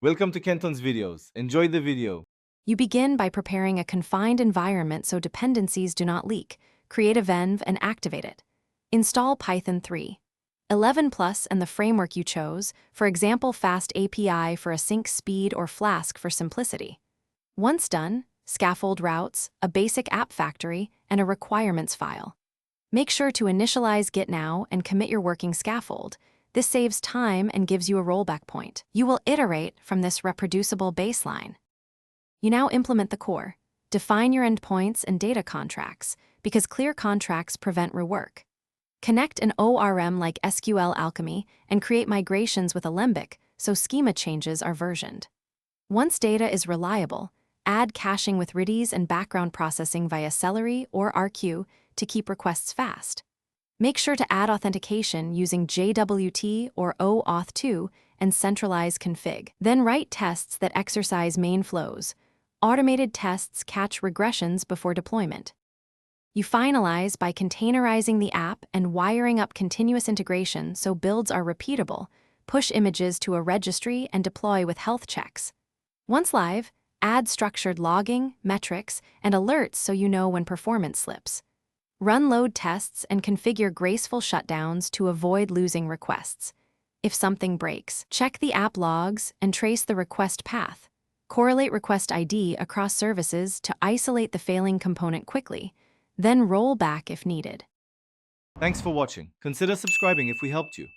Welcome to Kenton's videos. Enjoy the video. You begin by preparing a confined environment so dependencies do not leak. Create a venv and activate it. Install Python 3. 11 Plus and the framework you chose, for example Fast API for async speed or Flask for simplicity. Once done, scaffold routes, a basic app factory, and a requirements file. Make sure to initialize Git now and commit your working scaffold. This saves time and gives you a rollback point. You will iterate from this reproducible baseline. You now implement the core. Define your endpoints and data contracts, because clear contracts prevent rework. Connect an ORM like SQL Alchemy and create migrations with Alembic so schema changes are versioned. Once data is reliable, add caching with Redis and background processing via Celery or RQ to keep requests fast. Make sure to add authentication using JWT or OAuth2 and centralize config. Then write tests that exercise main flows. Automated tests catch regressions before deployment. You finalize by containerizing the app and wiring up continuous integration so builds are repeatable, push images to a registry and deploy with health checks. Once live, add structured logging, metrics, and alerts so you know when performance slips. Run load tests and configure graceful shutdowns to avoid losing requests. If something breaks, check the app logs and trace the request path. Correlate request ID across services to isolate the failing component quickly, then roll back if needed. Thanks for watching. Consider subscribing if we helped you.